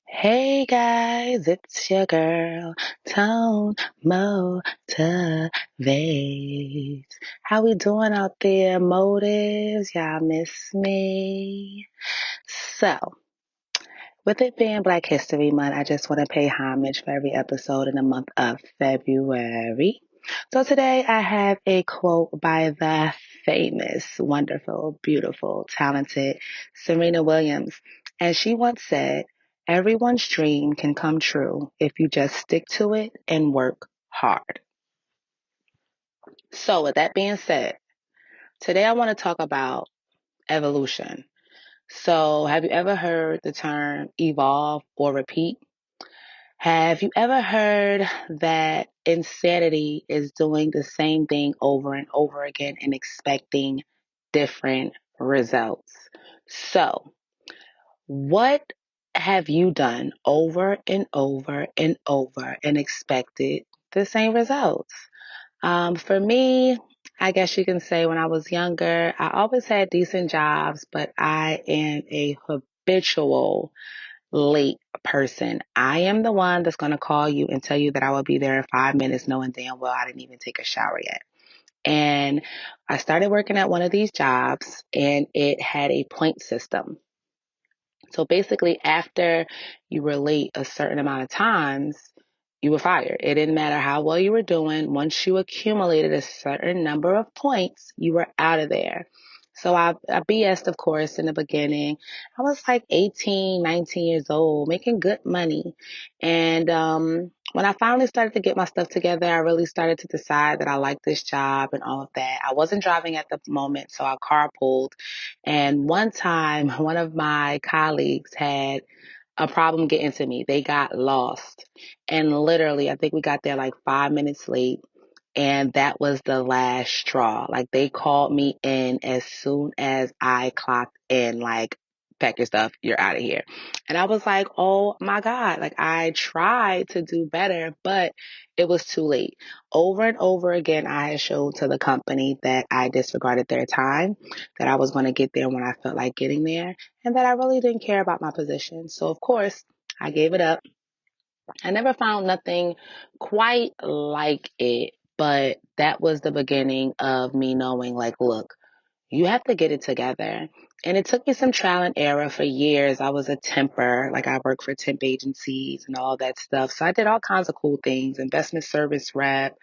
Hey guys, it's your girl, Tone Motivates. How we doing out there, motives? Y'all miss me? So, with it being Black History Month, I just want to pay homage for every episode in the month of February. So today I have a quote by the famous, wonderful, beautiful, talented Serena Williams. And she once said, "Everyone's dream can come true if you just stick to it and work hard." So with that being said, today I want to talk about evolution. So have you ever heard the term evolve or repeat? Have you ever heard that insanity is doing the same thing over and over again and expecting different results? So, what have you done over and over and over and expected the same results? For me, I guess you can say when I was younger, I always had decent jobs, but I am a habitual late person. I am the one that's going to call you and tell you that I will be there in 5 minutes, knowing damn well I didn't even take a shower yet. And I started working at one of these jobs, and it had a point system. So basically, after you were late a certain amount of times, you were fired. It didn't matter how well you were doing. Once you accumulated a certain number of points, you were out of there. So I BS'd, of course, in the beginning. I was like 18, 19 years old, making good money. And when I finally started to get my stuff together, I really started to decide that I liked this job and all of that. I wasn't driving at the moment, so I carpooled. And one time, one of my colleagues had a problem getting to me. They got lost. And literally, I think we got there like 5 minutes late. And that was the last straw. Like they called me in as soon as I clocked in, like, pack your stuff, you're out of here. And I was like, oh my God, like I tried to do better, but it was too late. Over and over again, I had showed to the company that I disregarded their time, that I was going to get there when I felt like getting there, and that I really didn't care about my position. So of course, I gave it up. I never found nothing quite like it, but that was the beginning of me knowing, like, look, you have to get it together. And it took me some trial and error for years. I was a temper, like I worked for temp agencies and all that stuff. So I did all kinds of cool things, investment service rep,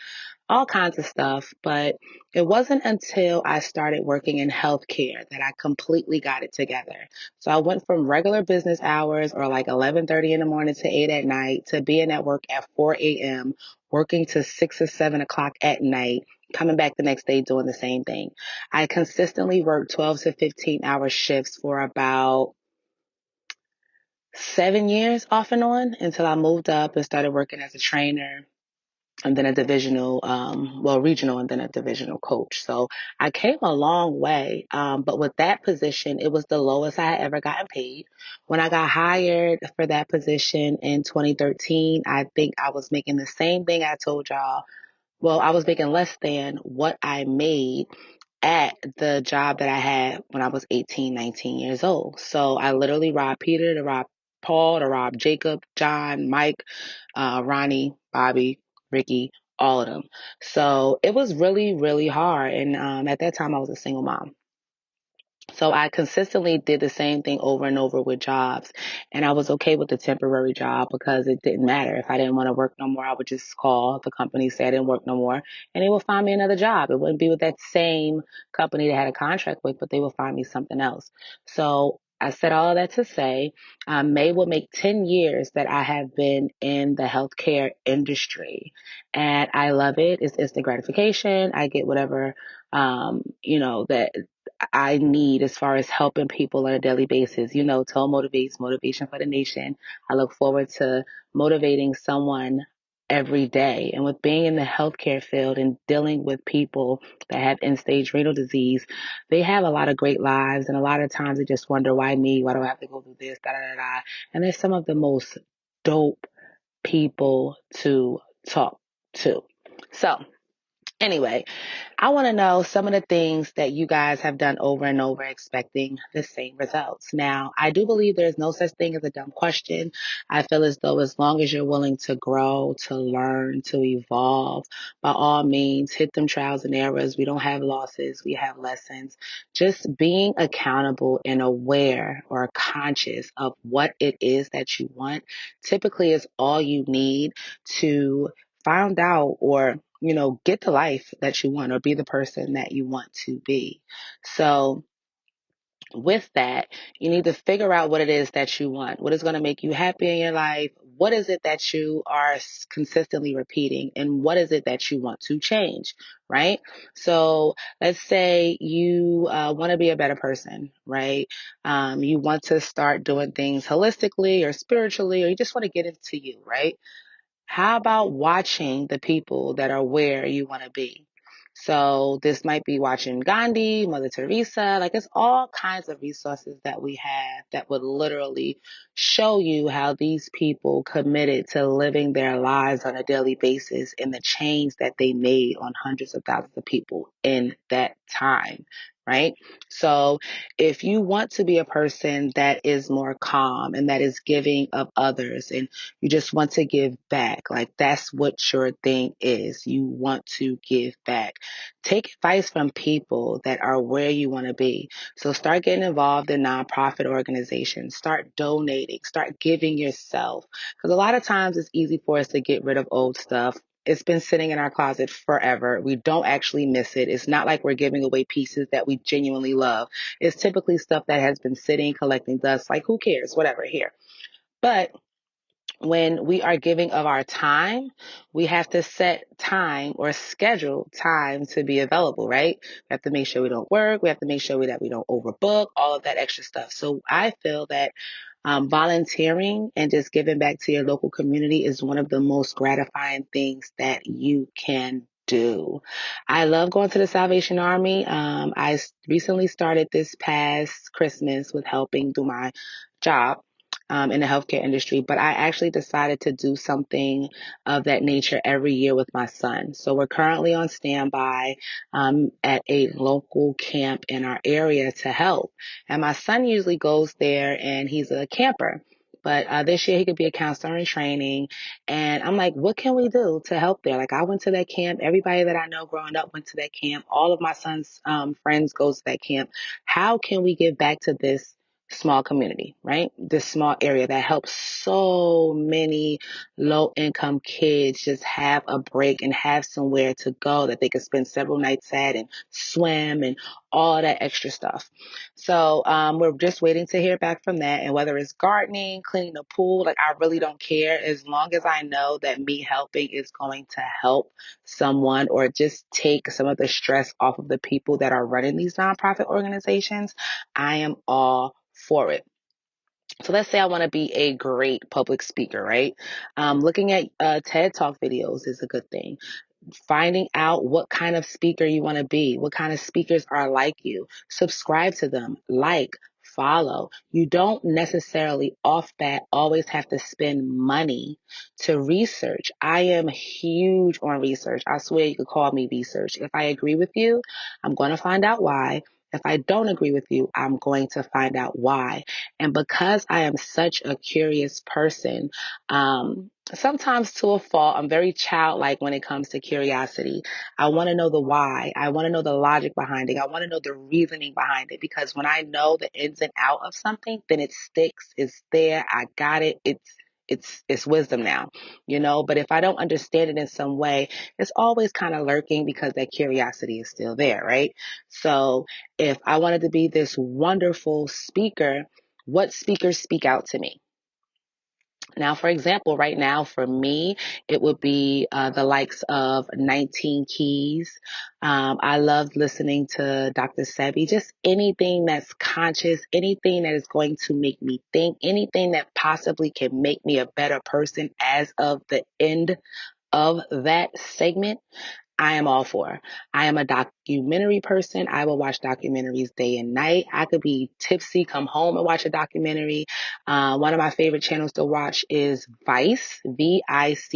all kinds of stuff. But it wasn't until I started working in healthcare that I completely got it together. So I went from regular business hours, or like 11:30 in the morning to 8 at night, to being at work at 4 a.m., working to 6 or 7 o'clock at night, coming back the next day doing the same thing. I consistently worked 12 to 15-hour shifts for about 7 years off and on, until I moved up and started working as a trainer, and then a divisional, regional, and then a divisional coach. So I came a long way. But with that position, it was the lowest I had ever gotten paid. When I got hired for that position in 2013, I think I was making the same thing I told y'all. Well, I was making less than what I made at the job that I had when I was 18, 19 years old. So I literally robbed Peter to rob Paul to rob Jacob, John, Mike, Ronnie, Bobby, Ricky, all of them. So it was really, really hard. And at that time, I was a single mom. So I consistently did the same thing over and over with jobs. And I was okay with the temporary job because it didn't matter. If I didn't want to work no more, I would just call the company, say I didn't work no more, and they would find me another job. It wouldn't be with that same company that I had a contract with, but they would find me something else. So I said all of that to say, May will make 10 years that I have been in the healthcare industry, and I love it. It's instant gratification. I get whatever, that I need as far as helping people on a daily basis. Tell motivates, motivation for the nation. I look forward to motivating someone every day. And with being in the healthcare field and dealing with people that have end-stage renal disease, they have a lot of great lives. And a lot of times they just wonder, why me? Why do I have to go through this? Da, da, da, da. And they're some of the most dope people to talk to. So anyway, I want to know some of the things that you guys have done over and over expecting the same results. Now, I do believe there's no such thing as a dumb question. I feel as though as long as you're willing to grow, to learn, to evolve, by all means, hit them trials and errors. We don't have losses, we have lessons. Just being accountable and aware or conscious of what it is that you want typically is all you need to find out or get the life that you want or be the person that you want to be. So with that, you need to figure out what it is that you want. What is going to make you happy in your life? What is it that you are consistently repeating? And what is it that you want to change? Right? So let's say you want to be a better person, right? You want to start doing things holistically or spiritually, or you just want to get into you, right? How about watching the people that are where you want to be? So this might be watching Gandhi, Mother Teresa, like it's all kinds of resources that we have that would literally show you how these people committed to living their lives on a daily basis and the change that they made on hundreds of thousands of people in that time, right? So if you want to be a person that is more calm and that is giving of others and you just want to give back. Like that's what your thing is. You want to give back. Take advice from people that are where you want to be. So start getting involved in nonprofit organizations. Start donating. Start giving yourself. Because a lot of times it's easy for us to get rid of old stuff. It's been sitting in our closet forever. We don't actually miss it. It's not like we're giving away pieces that we genuinely love. It's typically stuff that has been sitting, collecting dust. Like who cares? Whatever, here. But when we are giving of our time, we have to set time or schedule time to be available, right? We have to make sure we don't work. We have to make sure that we don't overbook, all of that extra stuff. So I feel that volunteering and just giving back to your local community is one of the most gratifying things that you can do. I love going to the Salvation Army. I recently started this past Christmas with helping do my job in the healthcare industry, but I actually decided to do something of that nature every year with my son. So we're currently on standby at a local camp in our area to help. And my son usually goes there and he's a camper. But this year he could be a counselor in training. And I'm like, what can we do to help there? Like I went to that camp. Everybody that I know growing up went to that camp. All of my son's friends goes to that camp. How can we give back to this small community, right? This small area that helps so many low income kids just have a break and have somewhere to go that they could spend several nights at and swim and all that extra stuff. So we're just waiting to hear back from that. And whether it's gardening, cleaning the pool, like I really don't care as long as I know that me helping is going to help someone or just take some of the stress off of the people that are running these nonprofit organizations. I am all for it. So let's say I want to be a great public speaker, right? Looking at TED Talk videos is a good thing. Finding out what kind of speaker you want to be, what kind of speakers are like you. Subscribe to them, like, follow. You don't necessarily off bat always have to spend money to research. I am huge on research. I swear you could call me research. If I agree with you, I'm going to find out why. If I don't agree with you, I'm going to find out why. And because I am such a curious person, sometimes to a fault, I'm very childlike when it comes to curiosity. I want to know the why. I want to know the logic behind it. I want to know the reasoning behind it because when I know the ins and out of something, then it sticks. It's there. I got it. It's wisdom now, but if I don't understand it in some way, it's always kind of lurking because that curiosity is still there, right? So if I wanted to be this wonderful speaker, what speakers speak out to me? Now, for example, right now for me, it would be the likes of 19 Keys. I love listening to Dr. Sebi, just anything that's conscious, anything that is going to make me think, anything that possibly can make me a better person as of the end of that segment, I am all for. I am a documentary person. I will watch documentaries day and night. I could be tipsy, come home and watch a documentary. One of my favorite channels to watch is Vice, Vice,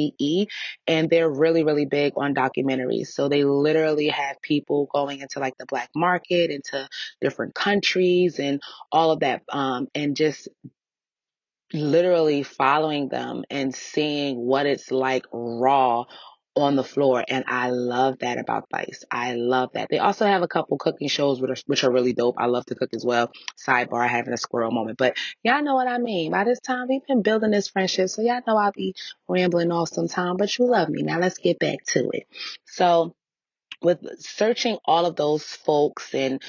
and they're really, really big on documentaries. So they literally have people going into like the black market, into different countries and all of that, and just literally following them and seeing what it's like raw on the floor. And I love that about Vice. I love that. They also have a couple cooking shows which are really dope. I love to cook as well. Sidebar, having a squirrel moment. But y'all know what I mean. By this time, we've been building this friendship. So y'all know I'll be rambling off sometime, but you love me. Now let's get back to it. So with searching all of those folks and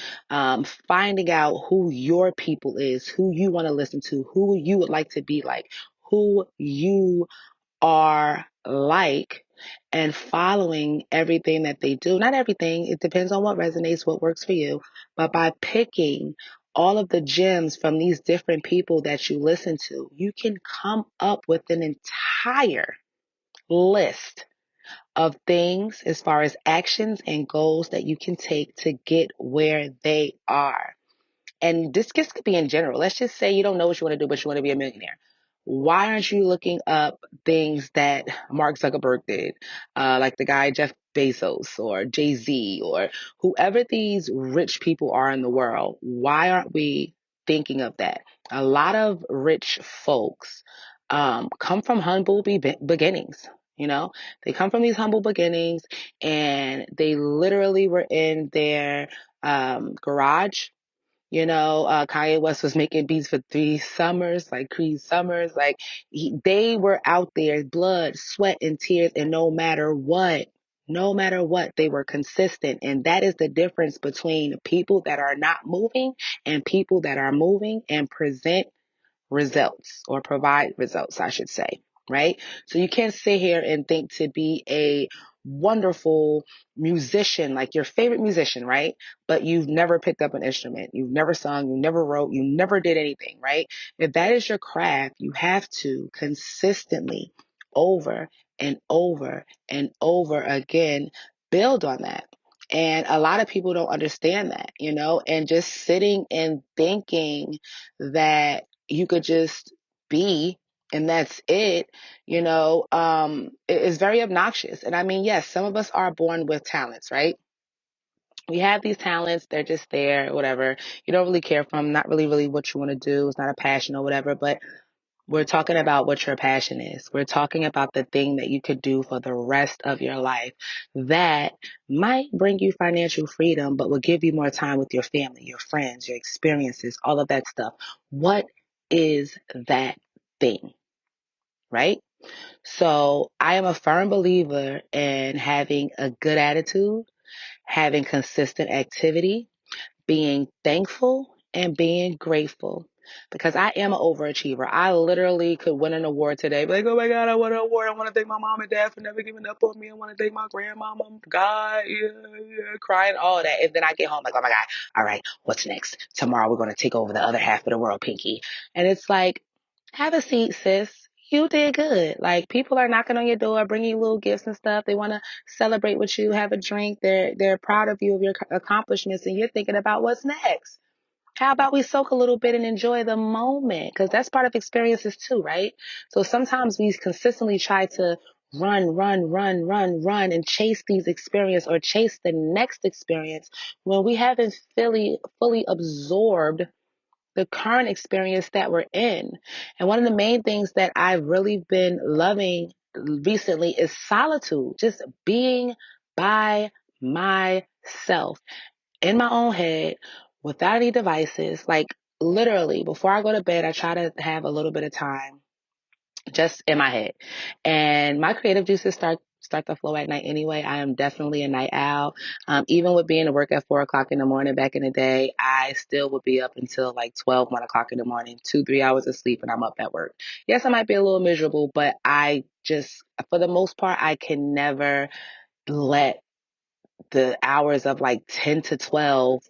finding out who your people is, who you want to listen to, who you would like to be like, who you are like, and following everything that they do. Not everything, it depends on what resonates, what works for you, but by picking all of the gems from these different people that you listen to, you can come up with an entire list of things as far as actions and goals that you can take to get where they are. And this could be in general. Let's just say you don't know what you want to do, but you want to be a millionaire. Why aren't you looking up things that Mark Zuckerberg did? Like the guy Jeff Bezos or Jay-Z or whoever these rich people are in the world. Why aren't we thinking of that? A lot of rich folks come from humble beginnings. You know, they come from these humble beginnings and they literally were in their garage. Kanye West was making beats for 3 summers, like Creed Summers. Like they were out there, blood, sweat, and tears, and no matter what, they were consistent. And that is the difference between people that are not moving and people that are moving and present results, or provide results, I should say, right? So you can't sit here and think to be a wonderful musician, like your favorite musician, right? But you've never picked up an instrument, you've never sung, you never wrote, you never did anything, right? If that is your craft, you have to consistently over and over and over again build on that. And a lot of people don't understand that, and just sitting and thinking that you could just be and that's it, it is very obnoxious. And I mean, yes, some of us are born with talents, right? We have these talents, they're just there, whatever. You don't really care for them, not really what you want to do. It's not a passion or whatever, but we're talking about what your passion is. We're talking about the thing that you could do for the rest of your life that might bring you financial freedom, but will give you more time with your family, your friends, your experiences, all of that stuff. What is that thing? Right? So I am a firm believer in having a good attitude, having consistent activity, being thankful and being grateful, because I am an overachiever. I literally could win an award today. Be like, oh my God, I won an award. I want to thank my mom and dad for never giving up on me. I want to thank my grandmama, God, crying, all that. And then I get home like, oh my God, all right, what's next? Tomorrow we're going to take over the other half of the world, Pinky. And it's like, have a seat, sis. You did good. Like people are knocking on your door, bringing you little gifts and stuff. They want to celebrate with you, have a drink. They're proud of you, of your accomplishments, and you're thinking about what's next. How about we soak a little bit and enjoy the moment? Because that's part of experiences too, right? So sometimes we consistently try to run, and chase these experiences or chase the next experience when we haven't fully absorbed the current experience that we're in. And one of the main things that I've really been loving recently is solitude, just being by myself in my own head without any devices. Like literally, before I go to bed, I try to have a little bit of time just in my head. And my creative juices start to flow at night anyway. I am definitely a night owl. Even with being to work at 4 o'clock in the morning back in the day, I still would be up until like 12, 1 o'clock in the morning, 2, 3 hours of sleep, and I'm up at work. Yes, I might be a little miserable, but I just, for the most part, I can never let the hours of like 10 to 12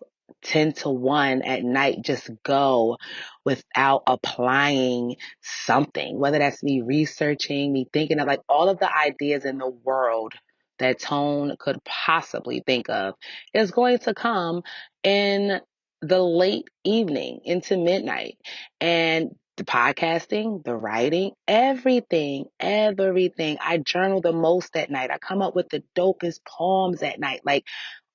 10 to 1 at night just go without applying something, whether that's me researching, me thinking of like all of the ideas in the world that Tone could possibly think of is going to come in the late evening into midnight. And the podcasting, the writing, everything. I journal the most at night. I come up with the dopest poems at night. Like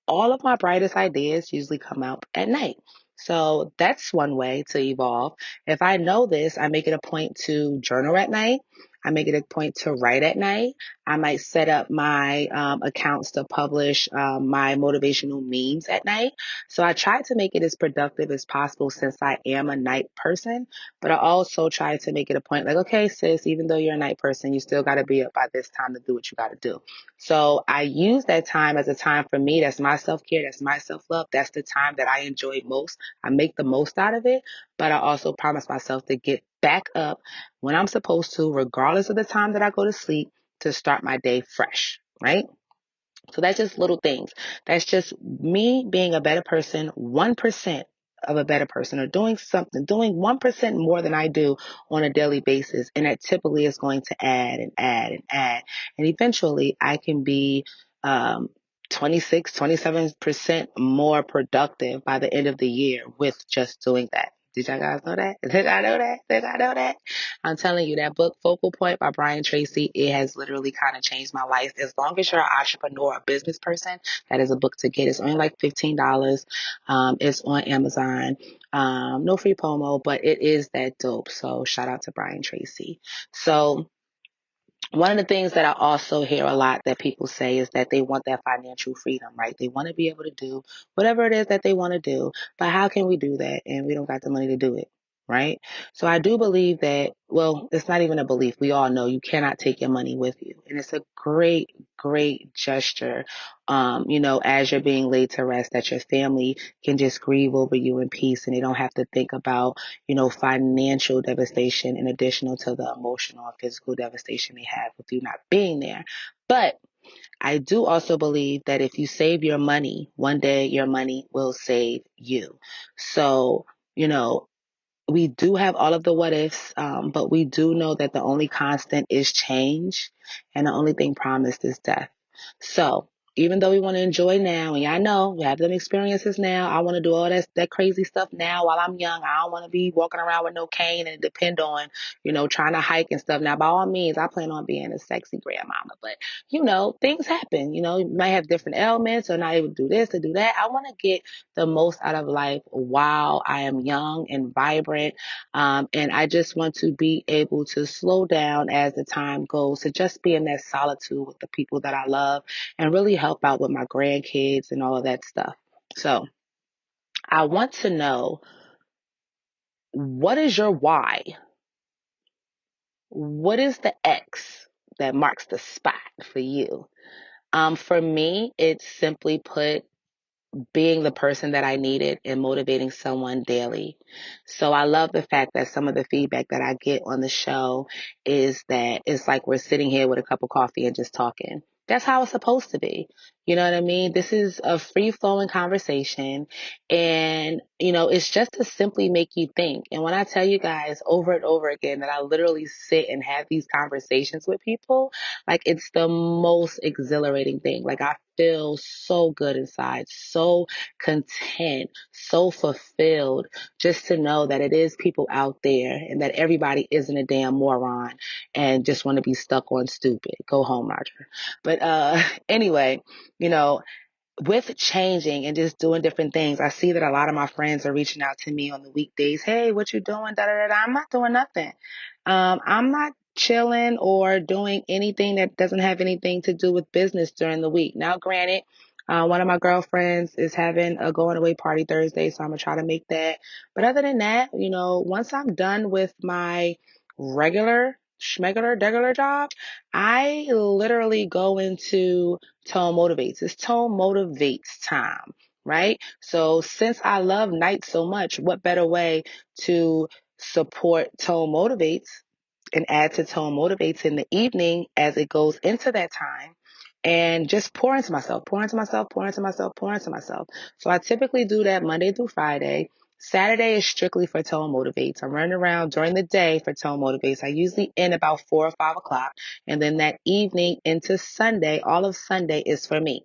all of my brightest ideas usually come out at night. So that's one way to evolve. If I know this, I make it a point to journal at night. I make it a point to write at night. I might set up my accounts to publish my motivational memes at night. So I try to make it as productive as possible since I am a night person. But I also try to make it a point like, okay, sis, even though you're a night person, you still got to be up by this time to do what you got to do. So I use that time as a time for me. That's my self-care. That's my self-love. That's the time that I enjoy most. I make the most out of it, but I also promise myself to get back up when I'm supposed to, regardless of the time that I go to sleep, to start my day fresh, right? So that's just little things. That's just me being a better person, 1% of a better person, or doing something, doing 1% more than I do on a daily basis. And that typically is going to add and add and add. And eventually I can be, 26, 27% more productive by the end of the year with just doing that. Did y'all guys know that? Did I know that? Did I know that? I'm telling you, that book, Focal Point by Brian Tracy, it has literally kind of changed my life. As long as you're an entrepreneur, a business person, that is a book to get. It's only like $15. It's on Amazon. No free promo, but it is that dope. So shout out to Brian Tracy. So one of the things that I also hear a lot that people say is that they want that financial freedom, right? They want to be able to do whatever it is that they want to do, but how can we do that? And we don't got the money to do it, right? So I do believe that, well, it's not even a belief. We all know you cannot take your money with you. And it's a great gesture, as you're being laid to rest, that your family can just grieve over you in peace and they don't have to think about financial devastation in addition to the emotional and physical devastation they have with you not being there. But I do also believe that if you save your money, one day your money will save you. So, we do have all of the what ifs, but we do know that the only constant is change and the only thing promised is death. So even though we want to enjoy now, and y'all know we have them experiences now, I want to do all that crazy stuff now while I'm young. I don't want to be walking around with no cane and depend on, trying to hike and stuff. Now, by all means, I plan on being a sexy grandmama, but things happen. You might have different ailments or not able to do this or do that. I want to get the most out of life while I am young and vibrant. And I just want to be able to slow down as the time goes, to just be in that solitude with the people that I love and really help out with my grandkids and all of that stuff. So I want to know, what is your why? What is the X that marks the spot for you? For me, it's simply put, being the person that I needed and motivating someone daily. So I love the fact that some of the feedback that I get on the show is that it's like we're sitting here with a cup of coffee and just talking. That's how it's supposed to be. You know what I mean? This is a free flowing conversation and, it's just to simply make you think. And when I tell you guys over and over again that I literally sit and have these conversations with people, like it's the most exhilarating thing. Like I feel so good inside, so content, so fulfilled just to know that it is people out there and that everybody isn't a damn moron and just want to be stuck on stupid. Go home, Roger. But anyway, you know, with changing and just doing different things, I see that a lot of my friends are reaching out to me on the weekdays. Hey, what you doing? Da, da, da, da. I'm not doing nothing. I'm not chilling or doing anything that doesn't have anything to do with business during the week. Now, granted, one of my girlfriends is having a going away party Thursday, so I'm gonna try to make that. But other than that, once I'm done with my regular schmegular degular job, I literally go into Tone Motivates. It's Tone Motivates time, right? So since I love night so much, what better way to support Tone Motivates and add to Tone Motivates in the evening as it goes into that time and just pour into myself, pour into myself, pour into myself, pour into myself. So I typically do that Monday through Friday. Saturday is strictly for Tone Motivates. I'm running around during the day for Tone Motivates. I usually end about 4 or 5 o'clock. And then that evening into Sunday, all of Sunday is for me.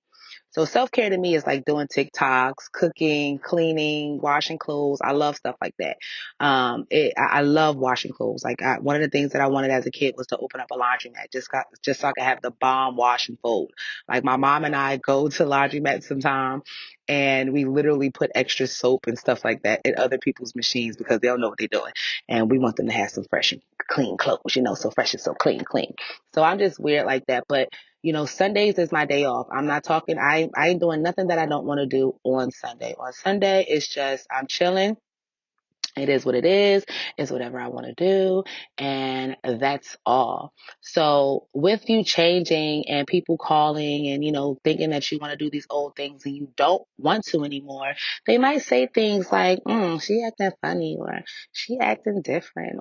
So self-care to me is like doing TikToks, cooking, cleaning, washing clothes. I love stuff like that. I love washing clothes. Like one of the things that I wanted as a kid was to open up a laundromat, just so I could have the bomb wash and fold. Like my mom and I go to laundromat sometime, and we literally put extra soap and stuff like that in other people's machines because they don't know what they're doing, and we want them to have some fresh and clean clothes. So fresh and so clean. So I'm just weird like that, but. Sundays is my day off. I'm not talking, I ain't doing nothing that I don't want to do on Sunday. On Sunday, it's just, I'm chilling. It is what it is. It's whatever I want to do. And that's all. So with you changing and people calling and, thinking that you want to do these old things and you don't want to anymore, they might say things like, she acting funny or she acting different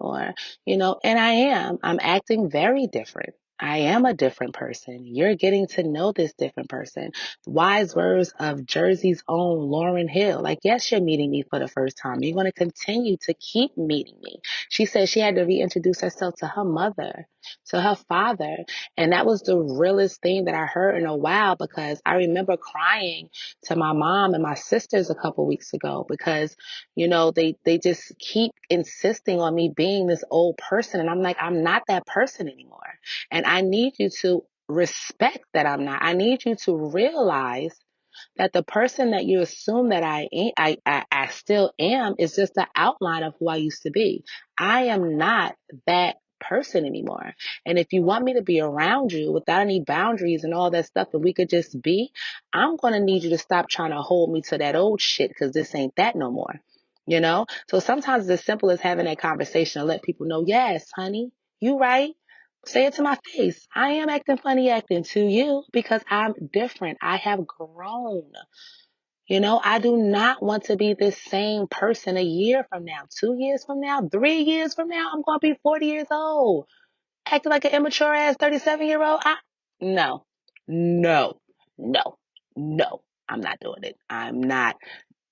and I'm acting very different. I am a different person. You're getting to know this different person. Wise words of Jersey's own Lauryn Hill. Like, yes, you're meeting me for the first time. You're going to continue to keep meeting me. She said she had to reintroduce herself to her mother, to her father. And that was the realest thing that I heard in a while, because I remember crying to my mom and my sisters a couple weeks ago because, they just keep insisting on me being this old person. And I'm like, I'm not that person anymore. And I need you to respect that I'm not. I need you to realize that the person that you assume that I still am is just the outline of who I used to be. I am not that person anymore. And if you want me to be around you without any boundaries and all that stuff, and we could just be, I'm going to need you to stop trying to hold me to that old shit, because this ain't that no more. So sometimes it's as simple as having that conversation and let people know, yes, honey, you right. Say it to my face. I am acting funny acting to you because I'm different. I have grown. I do not want to be this same person a year from now, 2 years from now, 3 years from now. I'm going to be 40 years old, acting like an immature ass 37-year-old. No, no, no, no. I'm not doing it. I'm not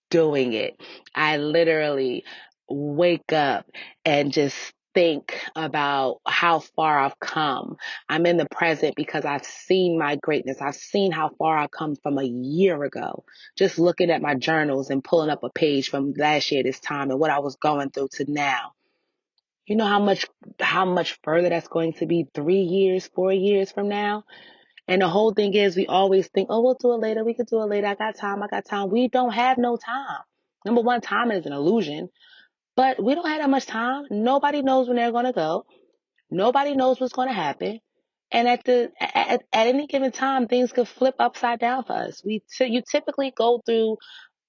doing it. I literally wake up and just think about how far I've come. I'm in the present because I've seen my greatness. I've seen how far I've come from a year ago. Just looking at my journals and pulling up a page from last year this time and what I was going through to now. You know how much further that's going to be 3 years, 4 years from now? And the whole thing is we always think, oh, we'll do it later. We could do it later. I got time. We don't have no time. Number one, time is an illusion, but we don't have that much time. Nobody knows when they're going to go. Nobody knows what's going to happen. And at any given time, things could flip upside down for us. You typically go through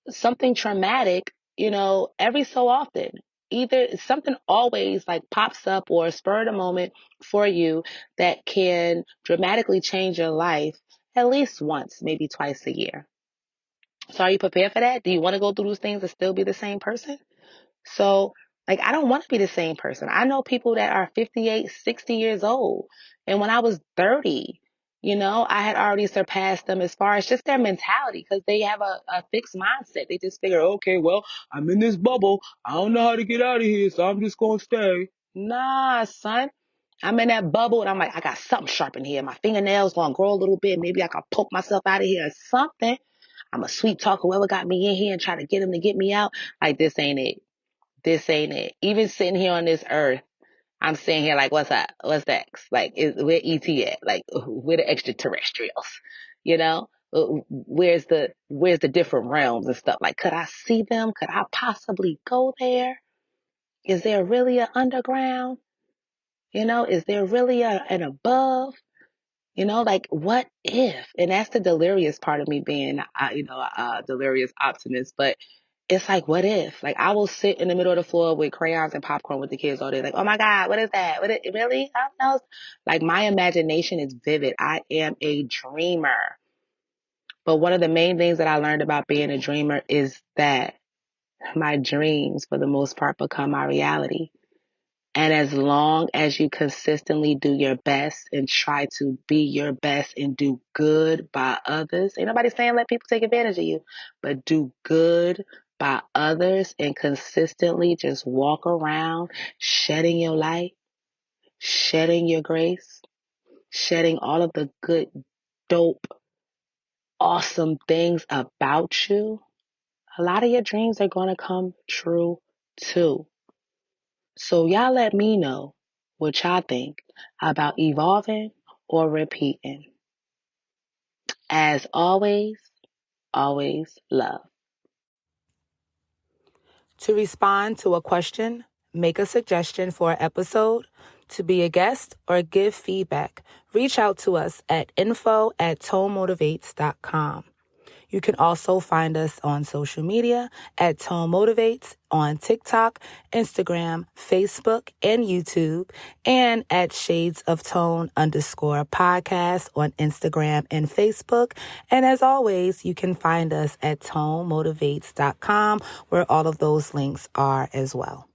something traumatic, every so often. Either something always like pops up or spur of the moment for you that can dramatically change your life at least once, maybe twice a year. So are you prepared for that? Do you want to go through those things and still be the same person? So, like, I don't want to be the same person. I know people that are 58, 60 years old. And when I was 30, I had already surpassed them as far as just their mentality, because they have a fixed mindset. They just figure, okay, well, I'm in this bubble. I don't know how to get out of here, so I'm just going to stay. Nah, son. I'm in that bubble and I'm like, I got something sharp in here. My fingernails going to grow a little bit. Maybe I can poke myself out of here or something. I'm a sweet talk whoever got me in here and try to get him to get me out. Like, this ain't it. This ain't it. Even sitting here on this earth, I'm sitting here like, what's up? What's next? Like, where ET at? Like, we're the extraterrestrials, you know? Where's the different realms and stuff? Like, could I see them? Could I possibly go there? Is there really an underground? Is there really an above? Like, what if? And that's the delirious part of me being, a delirious optimist. But it's like, what if? Like, I will sit in the middle of the floor with crayons and popcorn with the kids all day. Like, oh my God, what is that? Really? I don't know. Like, my imagination is vivid. I am a dreamer. But one of the main things that I learned about being a dreamer is that my dreams, for the most part, become my reality. And as long as you consistently do your best and try to be your best and do good by others, ain't nobody saying let people take advantage of you, but do good by others and consistently just walk around shedding your light, shedding your grace, shedding all of the good, dope, awesome things about you, a lot of your dreams are going to come true too. So y'all let me know what y'all think about evolving or repeating. As always, always love. To respond to a question, make a suggestion for an episode, to be a guest, or give feedback, reach out to us at info@tonemotivates.com. You can also find us on social media at Tone Motivates on TikTok, Instagram, Facebook, and YouTube, and at shadesoftonepodcast on Instagram and Facebook. And as always, you can find us at tonemotivates.com, where all of those links are as well.